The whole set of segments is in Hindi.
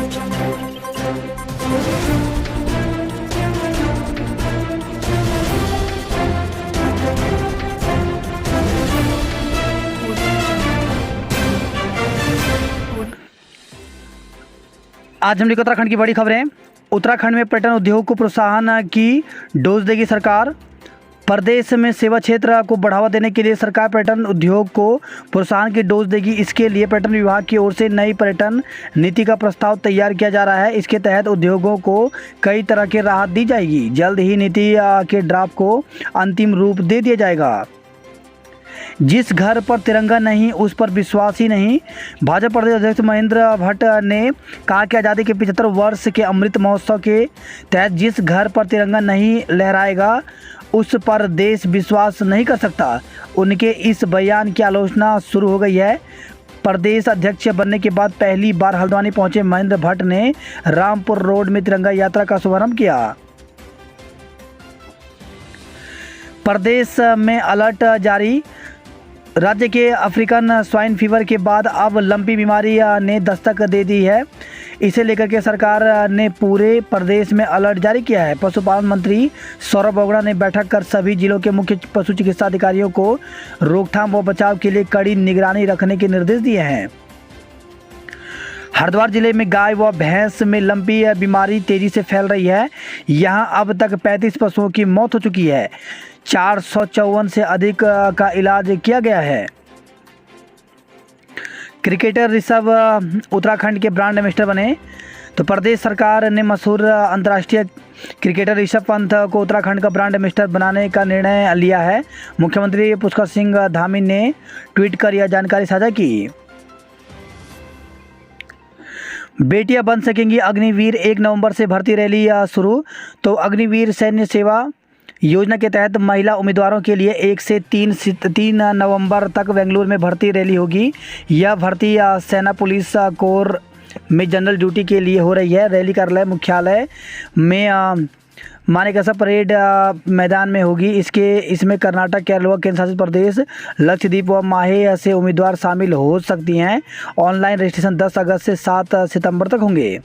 आज हम लेकर उत्तराखंड की बड़ी खबरें। उत्तराखंड में पर्यटन उद्योग को प्रोत्साहन की डोज देगी सरकार। प्रदेश में सेवा क्षेत्र को बढ़ावा देने के लिए सरकार पर्यटन उद्योग को प्रोत्साहन की डोज देगी। इसके लिए पर्यटन विभाग की ओर से नई पर्यटन नीति का प्रस्ताव तैयार किया जा रहा है। इसके तहत उद्योगों को कई तरह की राहत दी जाएगी। जल्द ही नीति के ड्राफ्ट को अंतिम रूप दे दिया जाएगा। जिस घर पर तिरंगा नहीं उस पर विश्वास ही नहीं। भाजपा प्रदेश अध्यक्ष महेंद्र भट्ट ने कहा कि आज़ादी के 75 वर्ष के अमृत महोत्सव के तहत जिस घर पर तिरंगा नहीं लहराएगा उस पर देश विश्वास नहीं कर सकता। उनके इस बयान की आलोचना शुरू हो गई है। प्रदेश अध्यक्ष बनने के बाद पहली बार हल्द्वानी पहुंचे महेंद्र भट्ट ने रामपुर रोड में तिरंगा यात्रा का शुभारंभ किया। प्रदेश में अलर्ट जारी। राज्य के अफ्रीकन स्वाइन फीवर के बाद अब लंपी बीमारी ने दस्तक दे दी है। इसे लेकर के सरकार ने पूरे प्रदेश में अलर्ट जारी किया है। पशुपालन मंत्री सौरभ बोगड़ा ने बैठक कर सभी जिलों के मुख्य पशु चिकित्सा अधिकारियों को रोकथाम व बचाव के लिए कड़ी निगरानी रखने के निर्देश दिए हैं। हरिद्वार जिले में गाय व भैंस में लंपी बीमारी तेजी से फैल रही है। यहां अब तक 35 पशुओं की मौत हो चुकी है। 454 से अधिक का इलाज किया गया है। क्रिकेटर ऋषभ उत्तराखंड के ब्रांड एम्बेसडर बने। तो प्रदेश सरकार ने मशहूर अंतर्राष्ट्रीय क्रिकेटर ऋषभ पंत को उत्तराखंड का ब्रांड एम्बेसडर बनाने का निर्णय लिया है। मुख्यमंत्री पुष्कर सिंह धामी ने ट्वीट कर यह जानकारी साझा की। बेटियां बन सकेंगी अग्निवीर, 1 नवंबर से भर्ती रैली शुरू। तो अग्निवीर सैन्य सेवा योजना के तहत महिला उम्मीदवारों के लिए 1 से 3 नवंबर तक बेंगलुरु में भर्ती रैली होगी। यह भर्ती सेना पुलिस कोर में जनरल ड्यूटी के लिए हो रही है। रैली कार्यालय मुख्यालय में मानेकशा परेड मैदान में होगी। इसमें कर्नाटक, केरल व केंद्र शासित प्रदेश, लक्षद्वीप व माहे से उम्मीदवार शामिल हो सकती हैं। ऑनलाइन रजिस्ट्रेशन 10 अगस्त से 7 सितंबर तक होंगे।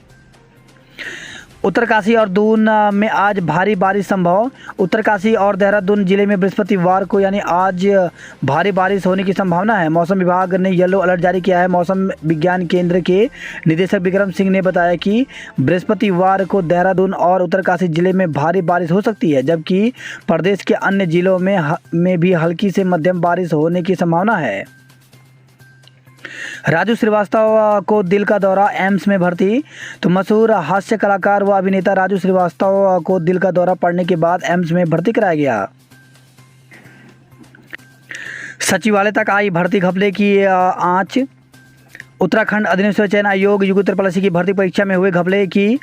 उत्तरकाशी और दून में आज भारी बारिश संभव। उत्तरकाशी और देहरादून जिले में बृहस्पतिवार को यानी आज भारी बारिश होने की संभावना है। मौसम विभाग ने येलो अलर्ट जारी किया है। मौसम विज्ञान केंद्र के निदेशक विक्रम सिंह ने बताया कि बृहस्पतिवार को देहरादून और उत्तरकाशी जिले में भारी बारिश हो सकती है, जबकि प्रदेश के अन्य जिलों में भी हल्की से मध्यम बारिश होने की संभावना है। राजू श्रीवास्तव को दिल का दौरा, एम्स में भर्ती। तो मशहूर हास्य कलाकार व अभिनेता राजू श्रीवास्तव को दिल का दौरा पड़ने के बाद एम्स में भर्ती कराया गया। सचिवालय तक आई भर्ती घपले की आंच। उत्तराखंड अधिनियम सेवा चयन आयोग युग त्रिपल की भर्ती परीक्षा में हुए घपले की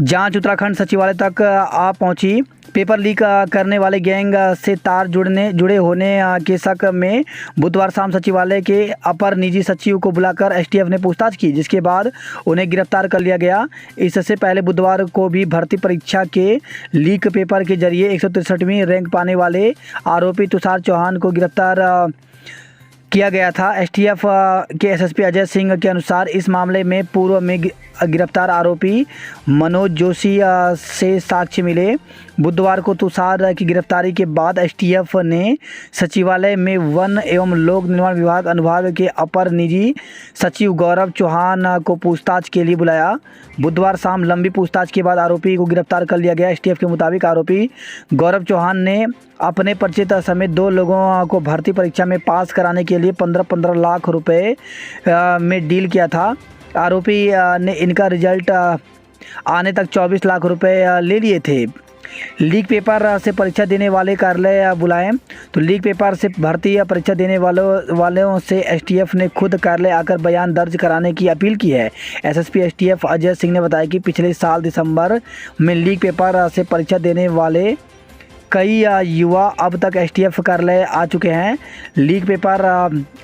जांच उत्तराखंड सचिवालय तक आ पहुंची। पेपर लीक करने वाले गैंग से तार जुड़े होने के शक में बुधवार शाम सचिवालय के अपर निजी सचिव को बुलाकर एसटीएफ ने पूछताछ की, जिसके बाद उन्हें गिरफ्तार कर लिया गया। इससे पहले बुधवार को भी भर्ती परीक्षा के लीक पेपर के जरिए 163वीं रैंक पाने वाले आरोपी तुषार चौहान को गिरफ्तार किया गया था। एसटीएफ के एसएसपी अजय सिंह के अनुसार इस मामले में पूर्व में गिरफ्तार आरोपी मनोज जोशी से साक्ष्य मिले। बुधवार को तुषार की गिरफ्तारी के बाद एसटीएफ ने सचिवालय में वन एवं लोक निर्माण विभाग अनुभाग के अपर निजी सचिव गौरव चौहान को पूछताछ के लिए बुलाया। बुधवार शाम लंबी पूछताछ के बाद आरोपी को गिरफ्तार कर लिया गया। एसटीएफ के मुताबिक आरोपी गौरव चौहान ने अपने परिचित समेत 2 लोगों को भर्ती परीक्षा में पास कराने के लिए 15-15 लाख रुपए में डील किया था। आरोपी ने इनका रिजल्ट आने तक 24 लाख रुपए ले लिए थे। लीक पेपर से परीक्षा देने वाले कार्यालय बुलाएं। तो लीक पेपर से भर्ती या परीक्षा देने वालों से एसटीएफ ने खुद कार्यालय आकर बयान दर्ज कराने की अपील की है। एसएसपी एसटीएफ अजय सिंह ने बताया कि पिछले साल दिसंबर में लीक पेपर से परीक्षा देने वाले कई युवा अब तक एसटीएफ कार्यालय आ चुके हैं। लीक पेपर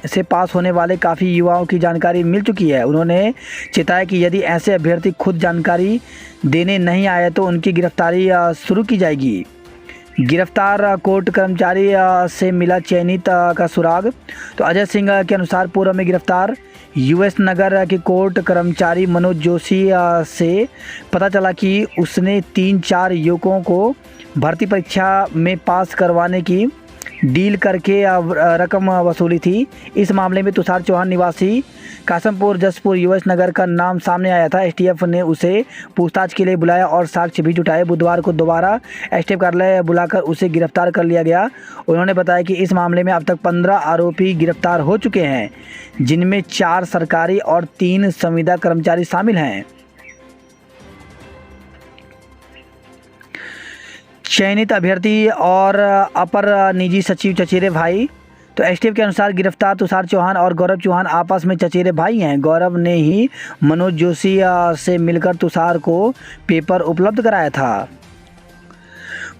से पास होने वाले काफ़ी युवाओं की जानकारी मिल चुकी है। उन्होंने चेताया कि यदि ऐसे अभ्यर्थी खुद जानकारी देने नहीं आए तो उनकी गिरफ्तारी शुरू की जाएगी। गिरफ्तार कोर्ट कर्मचारी से मिला चयनित का सुराग। तो अजय सिंह के अनुसार पूर्व में गिरफ्तार यूएस नगर के कोर्ट कर्मचारी मनोज जोशी से पता चला कि उसने 3-4 युवकों को भर्ती परीक्षा में पास करवाने की डील करके रकम वसूली थी। इस मामले में तुषार चौहान निवासी कासमपुर जसपुर यूएस नगर का नाम सामने आया था। एसटीएफ ने उसे पूछताछ के लिए बुलाया और साक्ष्य भी जुटाए। बुधवार को दोबारा एसटीएफ कार्यालय बुलाकर उसे गिरफ्तार कर लिया गया। उन्होंने बताया कि इस मामले में अब तक 15 आरोपी गिरफ्तार हो चुके हैं, जिनमें 4 सरकारी और 3 संविदा कर्मचारी शामिल हैं। चयनित अभ्यर्थी और अपर निजी सचिव चचेरे भाई। तो एसटीएफ के अनुसार गिरफ्तार तुषार चौहान और गौरव चौहान आपस में चचेरे भाई हैं। गौरव ने ही मनोज जोशी से मिलकर तुषार को पेपर उपलब्ध कराया था।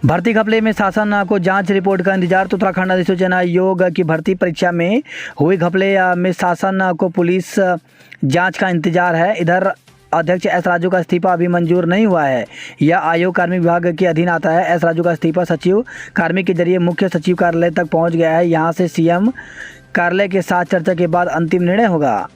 भर्ती घपले में शासन को जांच रिपोर्ट का इंतजार। तो उत्तराखंड अधिसूचना आयोग की भर्ती परीक्षा में हुए घपले में शासन को पुलिस जांच का इंतजार है। इधर अध्यक्ष एस राजू का इस्तीफा अभी मंजूर नहीं हुआ है। यह आयोग कार्मिक विभाग के अधीन आता है। एस राजू का इस्तीफा सचिव कार्मिक के जरिए मुख्य सचिव कार्यालय तक पहुंच गया है। यहां से सीएम कार्यालय के साथ चर्चा के बाद अंतिम निर्णय होगा।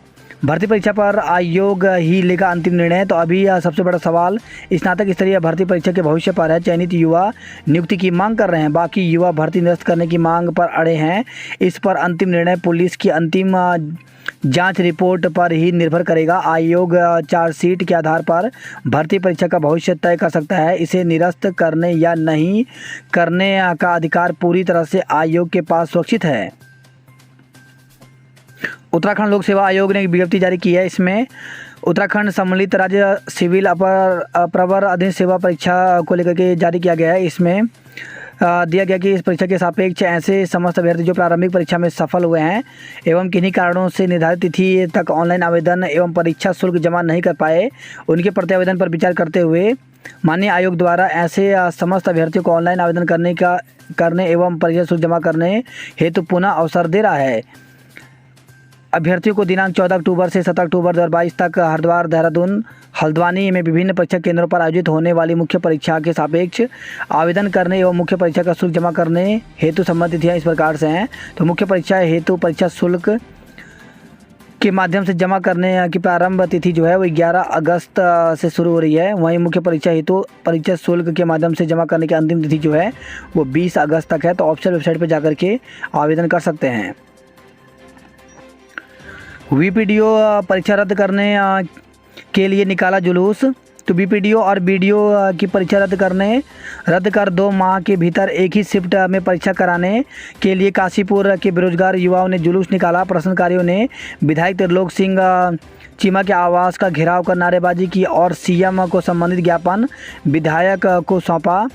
भर्ती परीक्षा पर आयोग ही लेगा अंतिम निर्णय। तो अभी सबसे बड़ा सवाल स्नातक स्तरीय भर्ती परीक्षा के भविष्य पर है। चयनित युवा नियुक्ति की मांग कर रहे हैं, बाकी युवा भर्ती निरस्त करने की मांग पर अड़े हैं। इस पर अंतिम निर्णय पुलिस की अंतिम जांच रिपोर्ट पर ही निर्भर करेगा। आयोग चार्जशीट के आधार पर भर्ती परीक्षा का भविष्य तय कर सकता है। इसे निरस्त करने या नहीं करने का अधिकार पूरी तरह से आयोग के पास सुरक्षित है। उत्तराखंड लोक सेवा आयोग ने एक विज्ञप्ति जारी की है। इसमें उत्तराखंड सम्मिलित राज्य सिविल प्रवर अधीन सेवा परीक्षा को लेकर के जारी किया गया है। इसमें दिया गया कि इस परीक्षा के सापेक्ष ऐसे समस्त अभ्यर्थी जो प्रारंभिक परीक्षा में सफल हुए हैं एवं किन्हीं कारणों से निर्धारित तिथि तक ऑनलाइन आवेदन एवं परीक्षा शुल्क जमा नहीं कर पाए, उनके प्रत्यावेदन पर विचार करते हुए माननीय आयोग द्वारा ऐसे समस्त अभ्यर्थियों को ऑनलाइन आवेदन करने एवं परीक्षा शुल्क जमा करने हेतु पुनः अवसर दे रहा है। अभ्यर्थियों को दिनांक 14 अक्टूबर से 17 अक्टूबर 2022 तक हरिद्वार, देहरादून, हल्द्वानी में विभिन्न परीक्षा केंद्रों पर आयोजित होने वाली मुख्य परीक्षा के सापेक्ष आवेदन करने एवं मुख्य परीक्षा का शुल्क जमा करने हेतु संबंधित तिथियाँ इस प्रकार से हैं। तो मुख्य परीक्षा हेतु परीक्षा शुल्क के माध्यम से जमा करने की प्रारंभ तिथि जो है वो 11 अगस्त से शुरू हो रही है। वहीं मुख्य परीक्षा हेतु परीक्षा शुल्क के माध्यम से जमा करने की अंतिम तिथि जो है वो 20 अगस्त तक है। तो ऑफिशियल वेबसाइट पर जाकर के आवेदन कर सकते हैं। बीपीडीओ परीक्षा रद्द करने के लिए निकाला जुलूस। तो बीपीडीओ और बीडीओ की परीक्षा रद्द कर 2 माह के भीतर एक ही शिफ्ट में परीक्षा कराने के लिए काशीपुर के बेरोजगार युवाओं ने जुलूस निकाला। प्रदर्शनकारियों ने विधायक त्रिलोक सिंह चीमा के आवास का घेराव कर नारेबाजी की और सीएम को संबंधित ज्ञापन विधायक को सौंपा।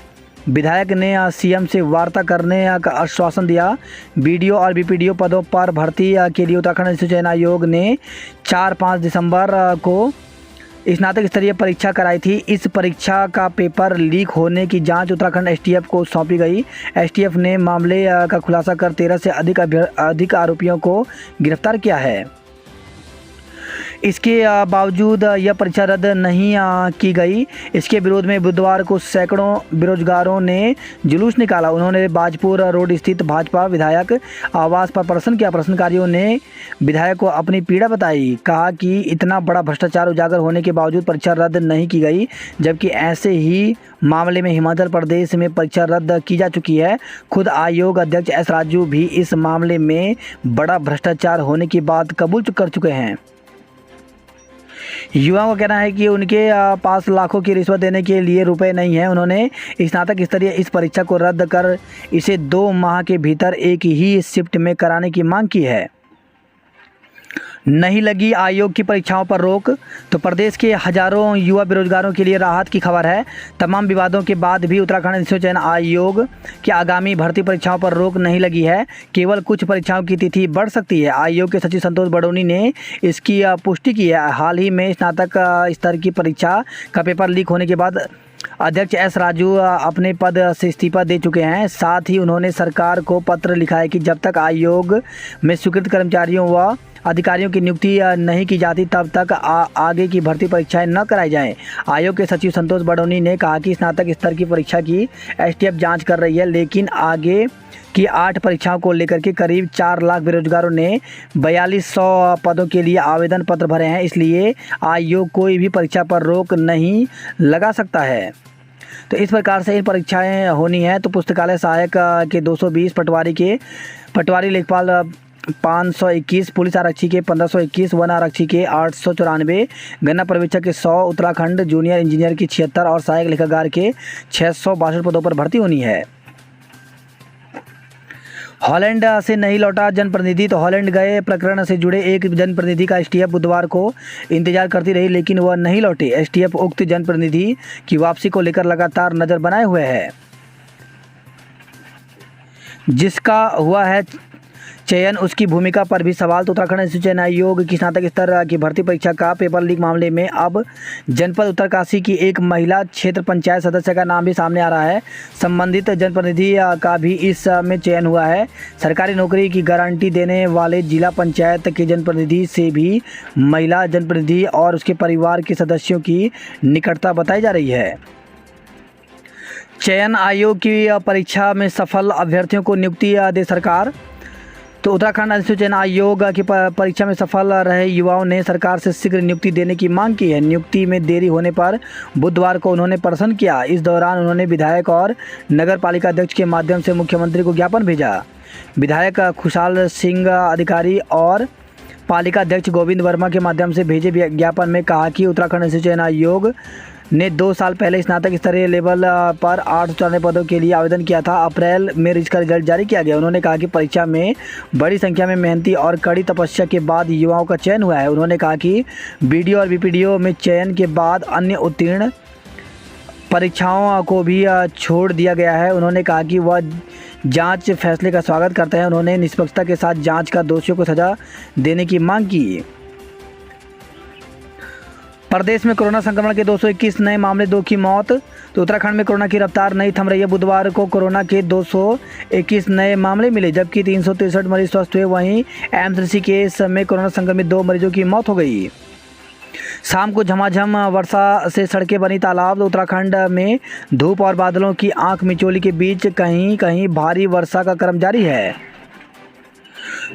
विधायक ने सीएम से वार्ता करने का आश्वासन दिया। बीडीओ और बीपीडीओ पदों पर भर्ती के लिए उत्तराखंड अधिसूचना आयोग ने 4-5 दिसंबर को स्नातक स्तरीय परीक्षा कराई थी। इस परीक्षा का पेपर लीक होने की जांच उत्तराखंड एसटीएफ को सौंपी गई। एसटीएफ ने मामले का खुलासा कर 13 से अधिक आरोपियों को गिरफ्तार किया है। इसके बावजूद यह परीक्षा रद्द नहीं की गई। इसके विरोध में बुधवार को सैकड़ों बेरोजगारों ने जुलूस निकाला। उन्होंने बाजपुर रोड स्थित भाजपा विधायक आवास पर प्रदर्शन किया। प्रदर्शनकारियों ने विधायक को अपनी पीड़ा बताई। कहा कि इतना बड़ा भ्रष्टाचार उजागर होने के बावजूद परीक्षा रद्द नहीं की गई, जबकि ऐसे ही मामले में हिमाचल प्रदेश में परीक्षा रद्द की जा चुकी है। खुद आयोग अध्यक्ष एस राजू भी इस मामले में बड़ा भ्रष्टाचार होने की बात कबूल कर चुके हैं। युवाओं का कहना है कि उनके पास लाखों की रिश्वत देने के लिए रुपए नहीं है। उन्होंने स्नातक स्तरीय इस परीक्षा को रद्द कर इसे 2 माह के भीतर एक ही शिफ्ट में कराने की मांग की है। नहीं लगी आयोग की परीक्षाओं पर रोक। तो प्रदेश के हजारों युवा बेरोजगारों के लिए राहत की खबर है। तमाम विवादों के बाद भी उत्तराखंड अधिसूचना आयोग की आगामी भर्ती परीक्षाओं पर रोक नहीं लगी है। केवल कुछ परीक्षाओं की तिथि बढ़ सकती है। आयोग के सचिव संतोष बडोनी ने इसकी पुष्टि की है। हाल ही में स्नातक स्तर की परीक्षा का पेपर लीक होने के बाद अध्यक्ष एस राजू अपने पद से इस्तीफा दे चुके हैं। साथ ही उन्होंने सरकार को पत्र लिखा है कि जब तक आयोग में स्वीकृत कर्मचारियों व अधिकारियों की नियुक्ति नहीं की जाती तब तक आगे की भर्ती परीक्षाएं न कराई जाएं। आयोग के सचिव संतोष बडोनी ने कहा कि स्नातक स्तर की परीक्षा की एसटीएफ जांच कर रही है, लेकिन आगे की 8 परीक्षाओं को लेकर के करीब 4 लाख बेरोजगारों ने 4200 पदों के लिए आवेदन पत्र भरे हैं, इसलिए आयोग कोई भी परीक्षा पर रोक नहीं लगा सकता है। तो इस प्रकार से इन परीक्षाएं होनी है। तो पुस्तकालय सहायक के 220, पटवारी लेखपाल 521, पुलिस आरक्षी के 1521, वन आरक्षी के 894, गन्ना पर्यवेक्षक के 100, उत्तराखंड जूनियर इंजीनियर की 76 और सहायक लेखाकार के 662 पदों पर भर्ती होनी है। हॉलैंड से नहीं लौटा जनप्रतिनिधि। तो हॉलैंड गए प्रकरण से जुड़े एक जनप्रतिनिधि का एसटीएफ बुधवार को इंतजार करती रही, लेकिन वह नहीं लौटे। एसटीएफ उक्त जनप्रतिनिधि की वापसी को लेकर लगातार नज़र बनाए हुए है। जिसका हुआ है चयन, उसकी भूमिका पर भी सवाल। तो उत्तराखंड चयन आयोग की स्नातक स्तर की भर्ती परीक्षा का पेपर लीक मामले में अब जनपद उत्तरकाशी की एक महिला क्षेत्र पंचायत सदस्य का नाम भी सामने आ रहा है। संबंधित जनप्रतिनिधि का भी इस में चयन हुआ है। सरकारी नौकरी की गारंटी देने वाले जिला पंचायत के जनप्रतिनिधि से भी महिला जनप्रतिनिधि और उसके परिवार के सदस्यों की निकटता बताई जा रही है। चयन आयोग की परीक्षा में सफल अभ्यर्थियों को नियुक्ति दे सरकार। तो उत्तराखंड अनुसूचित चयन आयोग की परीक्षा में सफल रहे युवाओं ने सरकार से शीघ्र नियुक्ति देने की मांग की है। नियुक्ति में देरी होने पर बुधवार को उन्होंने प्रदर्शन किया। इस दौरान उन्होंने विधायक और नगर पालिका अध्यक्ष के माध्यम से मुख्यमंत्री को ज्ञापन भेजा। विधायक खुशहाल सिंह अधिकारी और पालिका अध्यक्ष गोविंद वर्मा के माध्यम से भेजे ज्ञापन में कहा कि उत्तराखंड अनुसूचित चयन आयोग ने 2 साल पहले स्नातक स्तरीय लेवल पर 894 पदों के लिए आवेदन किया था। अप्रैल में इसका रिजल्ट जारी किया गया। उन्होंने कहा कि परीक्षा में बड़ी संख्या में मेहनती और कड़ी तपस्या के बाद युवाओं का चयन हुआ है। उन्होंने कहा कि बीडीओ और बीपीडीओ में चयन के बाद अन्य उत्तीर्ण परीक्षाओं को भी छोड़ दिया गया है। उन्होंने कहा कि वह जांच फैसले का स्वागत करते हैं। उन्होंने निष्पक्षता के साथ जांच का दोषियों को सजा देने की मांग की। प्रदेश में कोरोना संक्रमण के 221 नए मामले, 2 की मौत। तो उत्तराखंड में कोरोना की रफ्तार नहीं थम रही है। बुधवार को कोरोना के 221 नए मामले मिले, जबकि 363 मरीज स्वस्थ हुए। वहीं एम्स ऋषिकेश में कोरोना संक्रमित 2 मरीजों की मौत हो गई। शाम को झमाझम वर्षा से सड़कें बनी तालाब। उत्तराखंड में धूप और बादलों की आंख मिचौली के बीच कहीं कहीं भारी वर्षा का क्रम जारी है।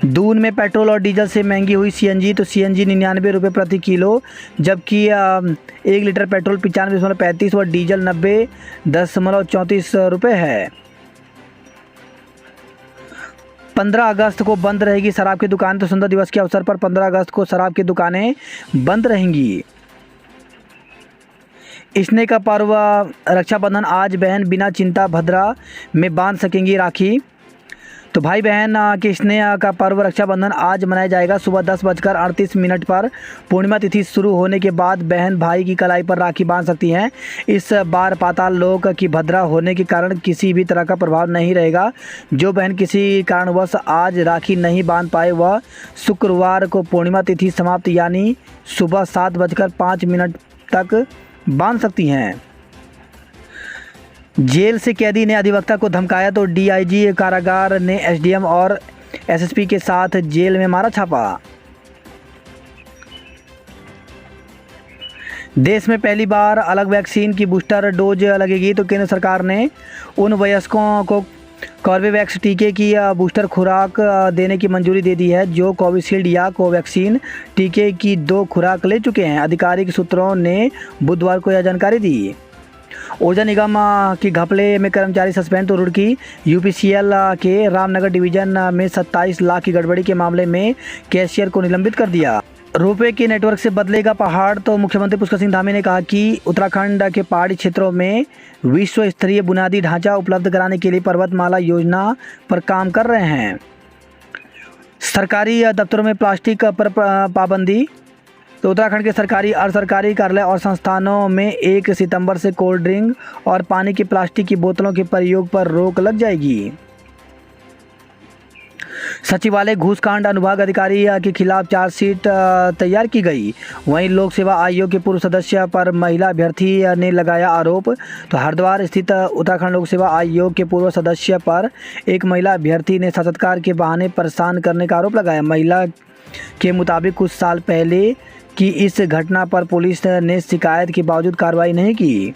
दून में पेट्रोल और डीजल से महंगी हुई सीएनजी। तो सीएनजी 99 रुपये प्रति किलो, जबकि 1 लीटर पेट्रोल 95.35 और डीजल 90.34 रुपये है। 15 अगस्त को बंद रहेगी शराब की दुकान। तो सुंदर दिवस के अवसर पर 15 अगस्त को शराब की दुकानें बंद रहेंगी। स्नेह का पर्व रक्षाबंधन आज बहन बिना चिंता भद्रा में बांध सकेंगी राखी। तो भाई बहन के स्नेह का पर्व रक्षाबंधन आज मनाया जाएगा। सुबह 10:38 पर पूर्णिमा तिथि शुरू होने के बाद बहन भाई की कलाई पर राखी बांध सकती हैं। इस बार पाताल लोक की भद्रा होने के कारण किसी भी तरह का प्रभाव नहीं रहेगा। जो बहन किसी कारणवश आज राखी नहीं बांध पाए वह शुक्रवार को पूर्णिमा तिथि समाप्त यानी सुबह 7:05 तक बांध सकती हैं। जेल से कैदी ने अधिवक्ता को धमकाया। तो डीआईजी कारागार ने एसडीएम और एसएसपी के साथ जेल में मारा छापा। देश में पहली बार अलग वैक्सीन की बूस्टर डोज लगेगी। तो केंद्र सरकार ने उन वयस्कों को कॉर्बेवैक्स टीके की बूस्टर खुराक देने की मंजूरी दे दी है जो कोविशील्ड या कोवैक्सीन टीके की 2 खुराक ले चुके हैं। आधिकारिक सूत्रों ने बुधवार को यह जानकारी दी। ऊर्जा निगम की घपले में कर्मचारी सस्पेंड। तो रुड़की यूपीसीएल के रामनगर डिवीजन में 27 लाख की गड़बड़ी के मामले में कैशियर को निलंबित कर दिया। रोपवे के नेटवर्क से बदलेगा पहाड़। तो मुख्यमंत्री पुष्कर सिंह धामी ने कहा कि उत्तराखंड के पहाड़ी क्षेत्रों में विश्व स्तरीय बुनियादी ढांचा उपलब्ध कराने के लिए पर्वतमाला योजना पर काम कर रहे हैं। सरकारी दफ्तरों में प्लास्टिक पर पाबंदी। तो उत्तराखंड के सरकारी, अर्ध सरकारी कार्यालय और संस्थानों में 1 सितंबर से कोल्ड ड्रिंक और पानी की प्लास्टिक की बोतलों के प्रयोग पर रोक लग जाएगी। सचिवालय घूसकांड अनुभाग अधिकारी के खिलाफ चार्जशीट तैयार की गई। वहीं लोक सेवा आयोग के पूर्व सदस्य पर महिला अभ्यर्थी ने लगाया आरोप। तो हरिद्वार स्थित उत्तराखंड लोक सेवा आयोग के पूर्व सदस्य पर एक महिला अभ्यर्थी ने साक्षात्कार के बहाने परेशान करने का आरोप लगाया। महिला के मुताबिक कुछ साल पहले की इस घटना पर पुलिस ने शिकायत के बावजूद कार्रवाई नहीं की।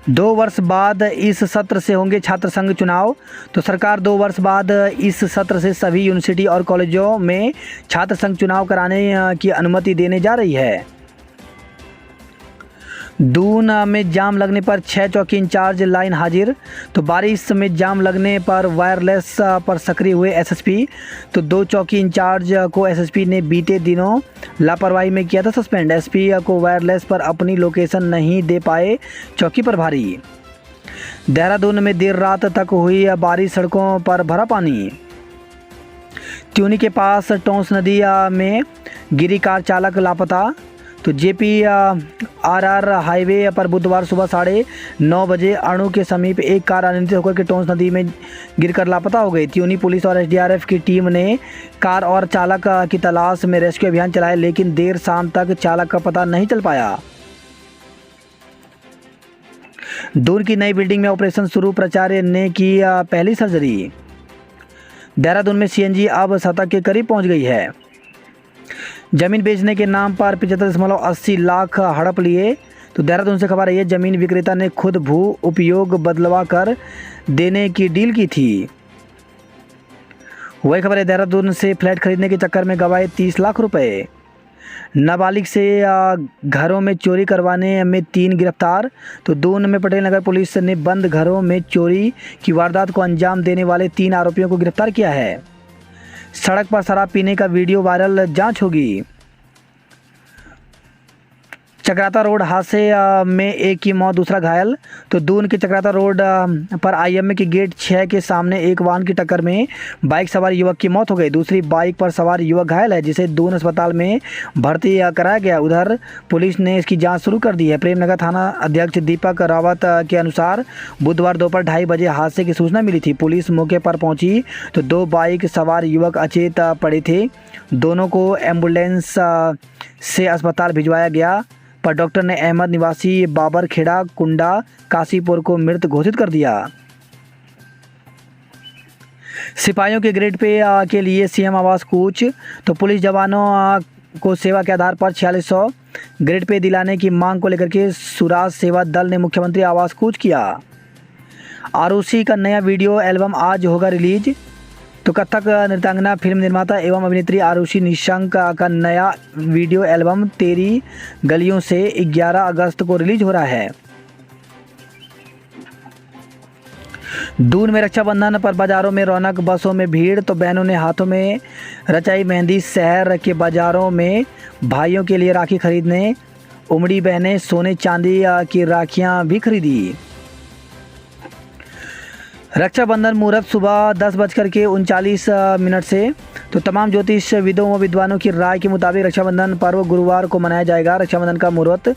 2 वर्ष बाद इस सत्र से होंगे छात्र संघ चुनाव। तो सरकार 2 वर्ष बाद इस सत्र से सभी यूनिवर्सिटी और कॉलेजों में छात्र संघ चुनाव कराने की अनुमति देने जा रही है। दून में जाम लगने पर 6 चौकी इंचार्ज लाइन हाजिर। तो बारिश में जाम लगने पर वायरलेस पर सक्रिय हुए एसएसपी। तो 2 चौकी इंचार्ज को एसएसपी ने बीते दिनों लापरवाही में किया था सस्पेंड। एसपी को वायरलेस पर अपनी लोकेशन नहीं दे पाए चौकी प्रभारी। देहरादून में देर रात तक हुई बारिश, सड़कों पर भरा पानी। त्यूनी के पास टोंस नदी में गिरी कार चालक लापता। तो जेपी आरआर हाईवे पर बुधवार सुबह 9:30 बजे अणु के समीप एक कार अनियंत्रित होकर के टोंस नदी में गिरकर लापता हो गई। त्यूनी पुलिस और एसडीआरएफ की टीम ने कार और चालक की तलाश में रेस्क्यू अभियान चलाया, लेकिन देर शाम तक चालक का पता नहीं चल पाया। दून की नई बिल्डिंग में ऑपरेशन शुरू, प्राचार्य ने की पहली सर्जरी। देहरादून में सीएनजी अब शतक के करीब पहुंच गई है। जमीन बेचने के नाम पर 75.80 लाख हड़प लिए। तो देहरादून से खबर है, जमीन विक्रेता ने खुद भू उपयोग बदलवा कर देने की डील की थी। वही खबर है, देहरादून से फ्लैट खरीदने के चक्कर में गंवाए 30 लाख रुपए। नाबालिग से घरों में चोरी करवाने में 3 गिरफ्तार। तो दून में पटेल नगर पुलिस ने बंद घरों में चोरी की वारदात को अंजाम देने वाले 3 आरोपियों को गिरफ्तार किया है। सड़क पर शराब पीने का वीडियो वायरल, जांच होगी। चक्राता रोड हादसे में एक की मौत, दूसरा घायल। तो दून के चक्राता रोड पर आईएमए के गेट 6 के सामने एक वाहन की टक्कर में बाइक सवार युवक की मौत हो गई। दूसरी बाइक पर सवार युवक घायल है, जिसे दून अस्पताल में भर्ती कराया गया। उधर पुलिस ने इसकी जांच शुरू कर दी है। प्रेमनगर थाना अध्यक्ष दीपक रावत के अनुसार बुधवार दोपहर 2:30 बजे हादसे की सूचना मिली थी। पुलिस मौके पर पहुंची तो 2 बाइक सवार युवक अचेत पड़े थे। दोनों को एम्बुलेंस से अस्पताल भिजवाया गया, पर डॉक्टर ने अहमद निवासी बाबर खेड़ा कुंडा काशीपुर को मृत घोषित कर दिया। सिपाहियों के ग्रेड पे के लिए सीएम आवास कूच। तो पुलिस जवानों को सेवा के आधार पर 4600 ग्रेड पे दिलाने की मांग को लेकर के सुराज सेवा दल ने मुख्यमंत्री आवास कूच किया। आरुषि का नया वीडियो एल्बम आज होगा रिलीज। तो कथक नृत्यांगना, फिल्म निर्माता एवं अभिनेत्री आरुषि निशंक का नया वीडियो एल्बम तेरी गलियों से 11 अगस्त को रिलीज हो रहा है। दून में रक्षाबंधन पर बाजारों में रौनक, बसों में भीड़। तो बहनों ने हाथों में रचाई मेहंदी। शहर के बाजारों में भाइयों के लिए राखी खरीदने उमड़ी बहनें। सोने चांदी की राखियां भी खरीदी। रक्षाबंधन मुहूर्त सुबह 10:39 से। तो तमाम ज्योतिषविदों व विद्वानों की राय के मुताबिक रक्षाबंधन पर्व गुरुवार को मनाया जाएगा। रक्षाबंधन का मुहूर्त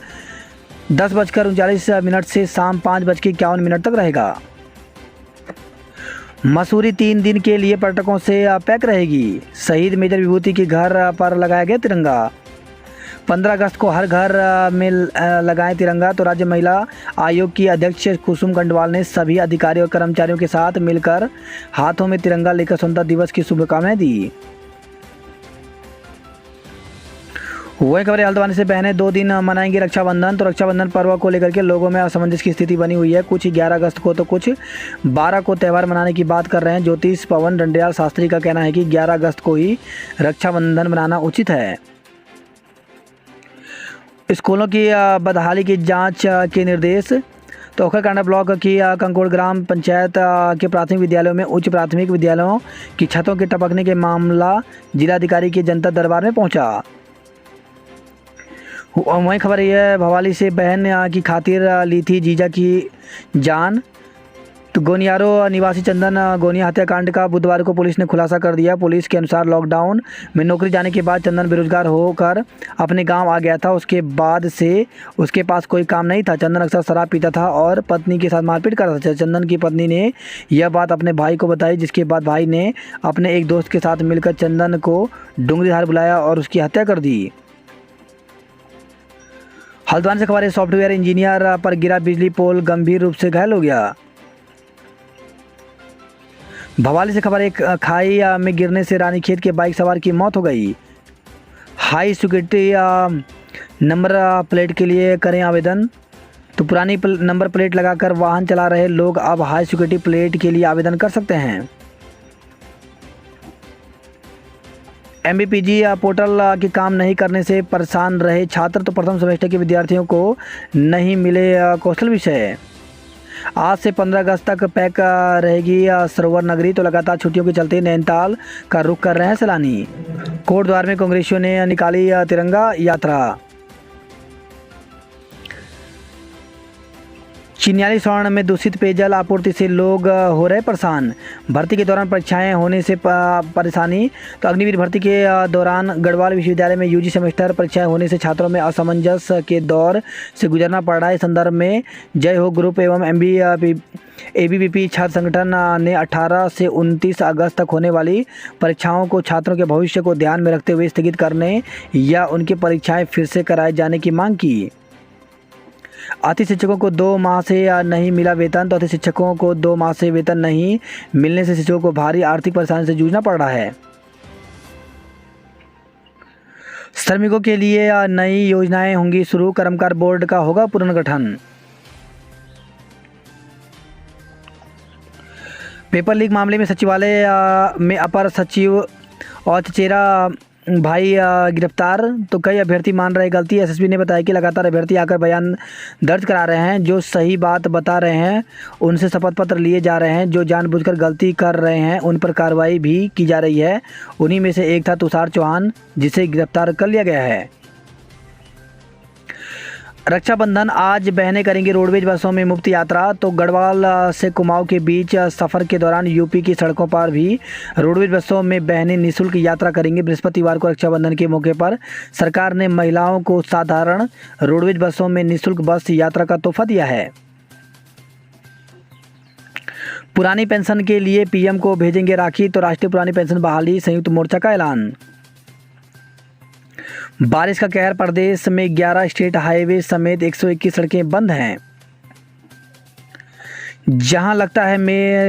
10:39 से शाम 5:51 तक रहेगा। मसूरी 3 दिन के लिए पर्यटकों से पैक रहेगी। शहीद मेजर विभूति के घर पर लगाया गया तिरंगा। 15 अगस्त को हर घर में लगाएं तिरंगा। तो राज्य महिला आयोग की अध्यक्ष कुसुम कंडवाल ने सभी अधिकारियों और कर्मचारियों के साथ मिलकर हाथों में तिरंगा लेकर स्वतंत्रता दिवस की शुभकामनाएं दी। वही खबर, हल्द्वानी से बहनें 2 दिन मनाएंगी रक्षाबंधन। तो रक्षाबंधन पर्व को लेकर के लोगों में असमंजस की स्थिति बनी हुई है। कुछ 11 अगस्त को तो कुछ 12 को त्यौहार मनाने की बात कर रहे हैं। ज्योतिष पवन डंडियाल शास्त्री का कहना है कि 11 अगस्त को ही रक्षाबंधन मनाना उचित है। स्कूलों की बदहाली की जांच के निर्देश। तो ओखरकांडा ब्लॉक की कंकोड़ ग्राम पंचायत के प्राथमिक विद्यालयों में उच्च प्राथमिक विद्यालयों की छतों के टपकने के मामला जिलाधिकारी के जनता दरबार में पहुंचा। वहीं खबर यह है, भवाली से बहन की खातिर ली थी जीजा की जान। तो गोनियारो निवासी चंदन गोनिया हत्याकांड का बुधवार को पुलिस ने खुलासा कर दिया। पुलिस के अनुसार लॉकडाउन में नौकरी जाने के बाद चंदन बेरोजगार होकर अपने गांव आ गया था। उसके बाद से उसके पास कोई काम नहीं था। चंदन अक्सर शराब पीता था और पत्नी के साथ मारपीट करता था। चंदन की पत्नी ने यह बात अपने भाई को बताई, जिसके बाद भाई ने अपने एक दोस्त के साथ मिलकर चंदन को डूंगरीधार बुलाया और उसकी हत्या कर दी। हल्द्वानी से खबर है, सॉफ्टवेयर इंजीनियर पर गिरा बिजली पोल गंभीर रूप से घायल हो गया। भवाली से खबर, एक खाई में गिरने से रानीखेत के बाइक सवार की मौत हो गई। हाई सिक्योरिटी नंबर प्लेट के लिए करें आवेदन। तो पुरानी नंबर प्लेट लगाकर वाहन चला रहे लोग अब हाई सिक्योरिटी प्लेट के लिए आवेदन कर सकते हैं। MBPG पोर्टल के काम नहीं करने से परेशान रहे छात्र। तो प्रथम सेमेस्टर के विद्यार्थियों को नहीं मिले कौशल विषय। आज से 15 अगस्त तक पैक रहेगी सरोवर नगरी। तो लगातार छुट्टियों के चलते नैनीताल का रुख कर रहे हैं सैलानी। कोटद्वार में कांग्रेसियों ने निकाली तिरंगा यात्रा। चिन्याली स्वर्ण में दूषित पेयजल आपूर्ति से लोग हो रहे परेशान। भर्ती के दौरान परीक्षाएं होने से परेशानी। तो अग्निवीर भर्ती के दौरान गढ़वाल विश्वविद्यालय में UG सेमेस्टर परीक्षाएं होने से छात्रों में असमंजस के दौर से गुजरना पड़ रहा है। इस संदर्भ में जय हो ग्रुप एवं ABVP छात्र संगठन ने 18 से 29 अगस्त तक होने वाली परीक्षाओं को छात्रों के भविष्य को ध्यान में रखते हुए स्थगित करने या उनकी परीक्षाएं फिर से कराए जाने की मांग की। अति शिक्षकों को 2 माह से नहीं मिला वेतन। तो अति शिक्षकों को 2 माह से वेतन नहीं मिलने से शिक्षकों को भारी आर्थिक परेशानी से जूझना पड़ रहा है। श्रमिकों के लिए नई योजनाएं होंगी शुरू। कर्मकार बोर्ड का होगा पुनर्गठन। पेपर लीक मामले में सचिवालय में अपर सचिव और चचेरा भाई गिरफ्तार। तो कई अभ्यर्थी मान रहे गलती। SSP ने बताया कि लगातार अभ्यर्थी आकर बयान दर्ज करा रहे हैं। जो सही बात बता रहे हैं उनसे शपथ पत्र लिए जा रहे हैं। जो जानबूझकर गलती कर रहे हैं उन पर कार्रवाई भी की जा रही है। उन्हीं में से एक था तुषार चौहान, जिसे गिरफ्तार कर लिया गया है। रक्षाबंधन आज बहनें करेंगी रोडवेज बसों में मुफ्त यात्रा। तो गढ़वाल से कुमाऊं के बीच सफ़र के दौरान यूपी की सड़कों पर भी रोडवेज बसों में बहनें निःशुल्क यात्रा करेंगी। बृहस्पतिवार को रक्षाबंधन के मौके पर सरकार ने महिलाओं को साधारण रोडवेज बसों में निःशुल्क बस यात्रा का तोहफा दिया है। पुरानी पेंशन के लिए PM को भेजेंगे राखी। तो राष्ट्रीय पुरानी पेंशन बहाली संयुक्त मोर्चा का ऐलान। बारिश का कहर, प्रदेश में 11 स्टेट हाईवे समेत 121 सड़कें बंद हैं। जहां लगता है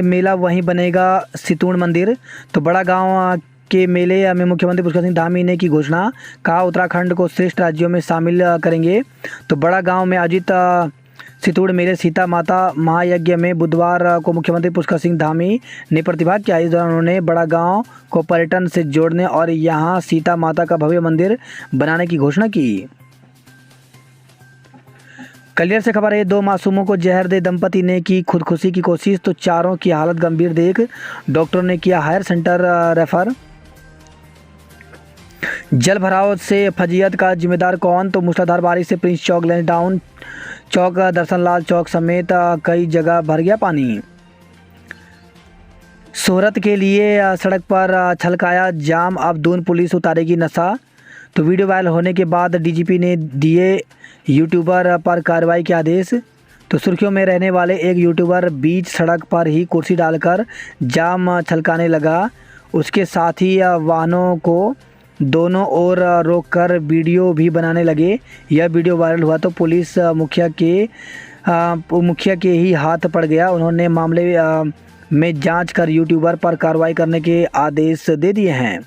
मेला वहीं बनेगा सितूण मंदिर। तो बड़ा गांव के मेले में मुख्यमंत्री पुष्कर सिंह धामी ने की घोषणा। कहा उत्तराखंड को श्रेष्ठ राज्यों में शामिल करेंगे। तो बड़ा गांव में आयोजित सितूड़ मेले सीता माता महायज्ञ में बुधवार को मुख्यमंत्री पुष्कर सिंह धामी ने प्रतिभाग किया। इस दौरान उन्होंने बड़ा गांव को पर्यटन से जोड़ने और यहां सीता माता का भव्य मंदिर बनाने की घोषणा की। कलियर से खबर है, 2 मासूमों को जहर दे दंपति ने की खुदकुशी की कोशिश। तो चारों की हालत गंभीर देख डॉक्टरों ने किया हायर सेंटर रेफर। जल भराव से फजीयत का जिम्मेदार कौन। तो मूसलाधार बारिश से प्रिंस चौक, लैंसडाउन चौक, दर्शनलाल चौक समेत कई जगह भर गया पानी। शोहरत के लिए सड़क पर छलकाया जाम, अब दून पुलिस उतारेगी नशा। तो वीडियो वायरल होने के बाद DGP ने दिए यूट्यूबर पर कार्रवाई के आदेश। तो सुर्खियों में रहने वाले एक यूट्यूबर बीच सड़क पर ही कुर्सी डालकर जाम छलकाने लगा। उसके साथ ही वाहनों को दोनों ओर रोककर वीडियो भी बनाने लगे। यह वीडियो वायरल हुआ तो पुलिस मुखिया के ही हाथ पड़ गया। उन्होंने मामले में जांच कर यूट्यूबर पर कार्रवाई करने के आदेश दे दिए हैं।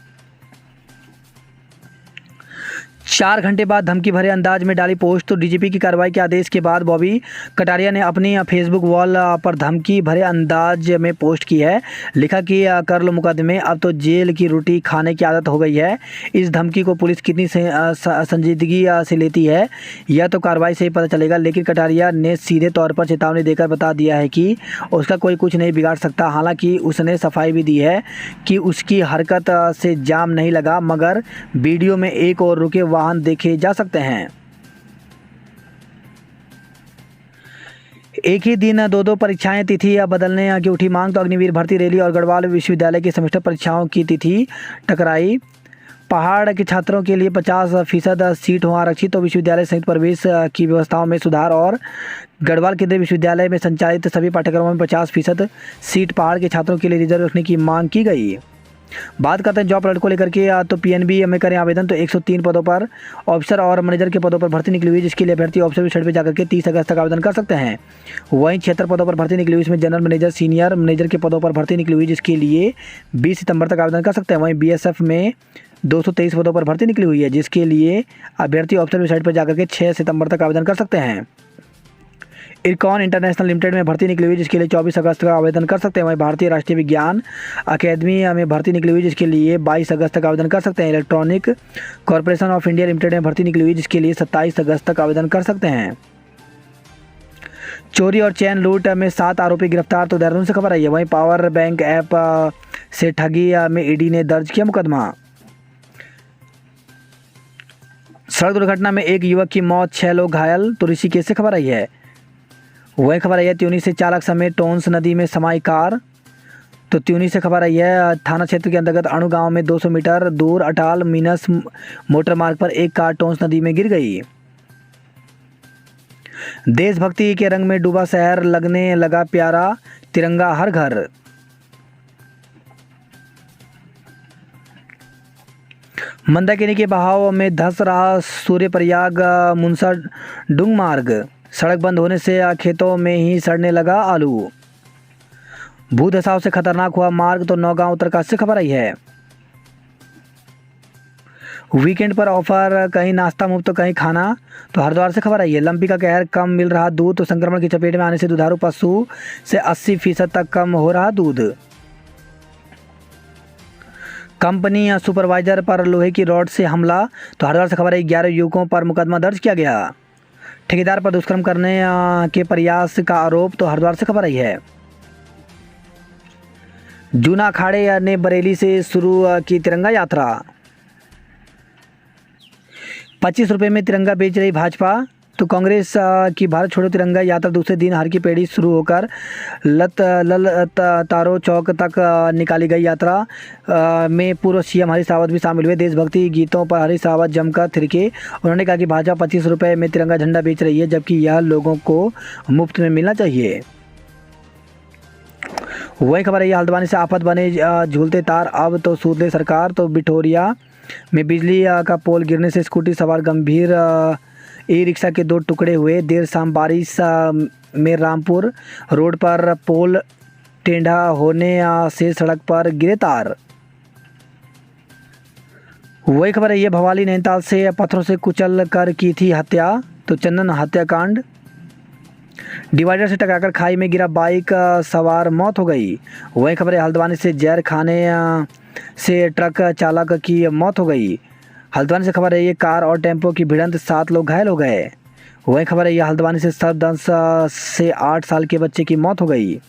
4 घंटे बाद धमकी भरे अंदाज में डाली पोस्ट। तो DGP की कार्रवाई के आदेश के बाद बॉबी कटारिया ने अपनी फेसबुक वॉल पर धमकी भरे अंदाज में पोस्ट की है। लिखा कि कर लो मुकदमे, अब तो जेल की रोटी खाने की आदत हो गई है। इस धमकी को पुलिस कितनी संजीदगी से लेती है यह तो कार्रवाई से ही पता चलेगा। लेकिन कटारिया ने सीधे तौर पर चेतावनी देकर बता दिया है कि उसका कोई कुछ नहीं बिगाड़ सकता। हालांकि उसने सफाई भी दी है कि उसकी हरकत से जाम नहीं लगा, मगर वीडियो में एक और रुके वाहन देखे जा सकते हैं। एक ही दिन दो परीक्षाएं तिथि या बदलने की उठी मांग, तो अग्निवीर भर्ती रैली और गढ़वाल विश्वविद्यालय की सेमेस्टर परीक्षाओं की तिथि टकराई। पहाड़ के छात्रों के लिए 50% सीट हो आरक्षित, तो विश्वविद्यालय संयुक्त प्रवेश की व्यवस्थाओं में सुधार, और गढ़वाल केंद्रीय विश्वविद्यालय में संचालित सभी पाठ्यक्रमों में 50% सीट पहाड़ के छात्रों के लिए रिजर्व रखने की मांग की गई। बात करते हैं जॉब अलर्ट को लेकर के, तो पीएनबी में करें आवेदन, तो 103 पदों पर ऑफिसर और मैनेजर के पदों पर भर्ती निकली हुई, जिसके लिए अभ्यर्थी ऑफिसर वेबसाइट पर जाकर के 30 अगस्त तक आवेदन कर सकते हैं। वहीं 76 पदों पर भर्ती निकली हुई, इसमें जनरल मैनेजर सीनियर मैनेजर के पदों पर भर्ती निकली हुई, जिसके लिए 20 सितंबर तक आवेदन कर सकते हैं। वहीं बीएसएफ में 223 पदों पर भर्ती निकली हुई है, जिसके लिए अभ्यर्थी ऑफिसर वेबसाइट पर जाकर के 6 सितंबर तक आवेदन कर सकते हैं। इरकॉन इंटरनेशनल लिमिटेड में भर्ती निकली हुई, जिसके लिए 24 अगस्त तक आवेदन कर सकते हैं। वहीं भारतीय राष्ट्रीय विज्ञान अकेदमी में भर्ती निकली हुई, जिसके लिए 22 अगस्त तक आवेदन कर सकते हैं। Electronic corporation of India limited में भर्ती निकली हुई, जिसके लिए 27 अगस्त तक आवेदन कर सकते हैं। चोरी और चैन लूट में 7 आरोपी गिरफ्तार, तो देहरादून से खबर आई है। वहीं पावर बैंक ऐप से ठगी में ईडी ने दर्ज किया मुकदमा। सड़क दुर्घटना में एक युवक की मौत, 6 लोग घायल, तो ऋषिकेश से खबर आई है। वही खबर आई है त्यूनी से चालक समेत टोंस नदी में समाई कार, तो त्यूनी से खबर आई है थाना क्षेत्र के अंतर्गत अणु गांव में 200 मीटर दूर अटाल मीनस मोटर मार्ग पर एक कार टोंस नदी में गिर गई। देशभक्ति के रंग में डूबा शहर, लगने लगा प्यारा तिरंगा हर घर। मंदाकिनी के बहाव में धंस रहा सूर्यप्रयाग मुनसा डुंग मार्ग, सड़क बंद होने से खेतों में ही सड़ने लगा आलू। भूधसाव से खतरनाक हुआ मार्ग, तो नौगांव उत्तरकाशी से खबर आई है। वीकेंड पर ऑफर, कहीं नाश्ता मुफ्त तो कहीं खाना, तो हरिद्वार से खबर आई है। लंपी का कहर, कम मिल रहा दूध, तो संक्रमण की चपेट में आने से दुधारू पशु से 80% तक कम हो रहा दूध। कंपनी सुपरवाइजर पर लोहे की रॉड से हमला, तो हरिद्वार से खबर है। 11 युवकों पर मुकदमा दर्ज किया गया। ठेकेदार पर दुष्कर्म करने के प्रयास का आरोप, तो हरिद्वार से खबर आई है। जूना अखाड़े ने बरेली से शुरू की तिरंगा यात्रा, 25 रुपये में तिरंगा बेच रही भाजपा, तो कांग्रेस की भारत छोड़ो तिरंगा यात्रा दूसरे दिन हर की पेड़ी शुरू होकर तारो चौक तक निकाली गई। यात्रा में पूर्व सीएम हरीश रावत भी शामिल हुए। देशभक्ति गीतों पर हरीश रावत जमकर थिरके। उन्होंने कहा कि भाजपा 25 रुपये में तिरंगा झंडा बेच रही है, जबकि यह लोगों को मुफ्त में मिलना चाहिए। वही खबर है, हल्द्वानी से आफत बने झूलते तार, अब तो सूद ले सरकार, तो बिठोरिया में बिजली का पोल गिरने से स्कूटी सवार गंभीर, ई रिक्शा के 2 टुकड़े हुए। देर शाम बारिश में रामपुर रोड पर पोल टेढ़ा होने से सड़क पर गिरे तार। वही खबर है, ये भवाली नैनीताल से पत्थरों से कुचल कर की थी हत्या, तो चंदन हत्याकांड। डिवाइडर से टकराकर खाई में गिरा बाइक सवार, मौत हो गई। वही खबर है, हल्द्वानी से जहर खाने से ट्रक चालक की मौत हो गई। हल्द्वानी से खबर है, ये कार और टेम्पो की भिड़ंत 7 लोग घायल हो गए। वही खबर है, ये हल्द्वानी से सर्पदंश से 8 साल के बच्चे की मौत हो गई।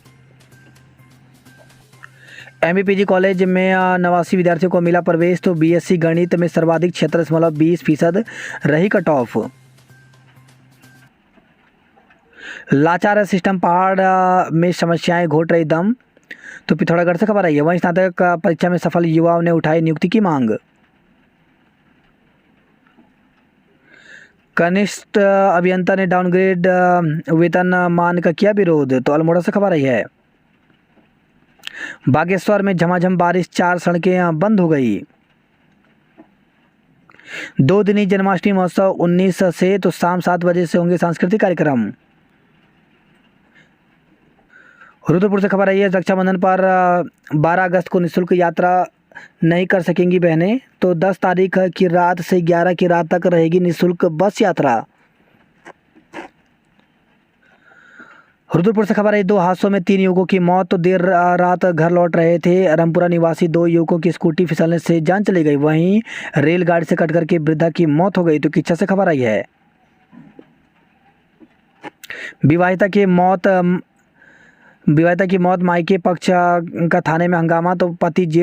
एमबीपीजी कॉलेज में 89 विद्यार्थियों को मिला प्रवेश, तो बीएससी गणित में सर्वाधिक 76.20% रही कट ऑफ। लाचार सिस्टम, पहाड़ में समस्याएं घोट रही दम, तो पिथौरागढ़ से खबर आई है। वहीं स्नातक परीक्षा में सफल युवाओं ने उठाई नियुक्ति की मांग। कनिष्ठ अभियंता ने डाउनग्रेड वेतनमान का किया विरोध, तो अल्मोड़ा से खबर आई है। बागेश्वर में झमाझम बारिश, 4 सड़कें बंद हो गई। 2 दिनी जन्माष्टमी महोत्सव 19 से, तो शाम 7 बजे से होंगे सांस्कृतिक कार्यक्रम। रुद्रपुर से खबर आई है, रक्षाबंधन पर 12 अगस्त को निःशुल्क यात्रा नहीं कर सकेंगी बहनें, तो 10 तारीख की रात से 11 की रात तक रहेगी निःशुल्क बस यात्रा। रुद्रपुर से खबर है, 2 हादसों में 3 युवकों की मौत, तो देर रात घर लौट रहे थे रामपुरा निवासी 2 युवकों की स्कूटी फिसलने से जान चली गई। वहीं रेलगाड़ी से कटकर के वृद्धा की मौत हो गई, तो किच्छा से खबर आई है। विवाहिता की मौत मायके पक्ष का थाने में हंगामा, तो पति जेल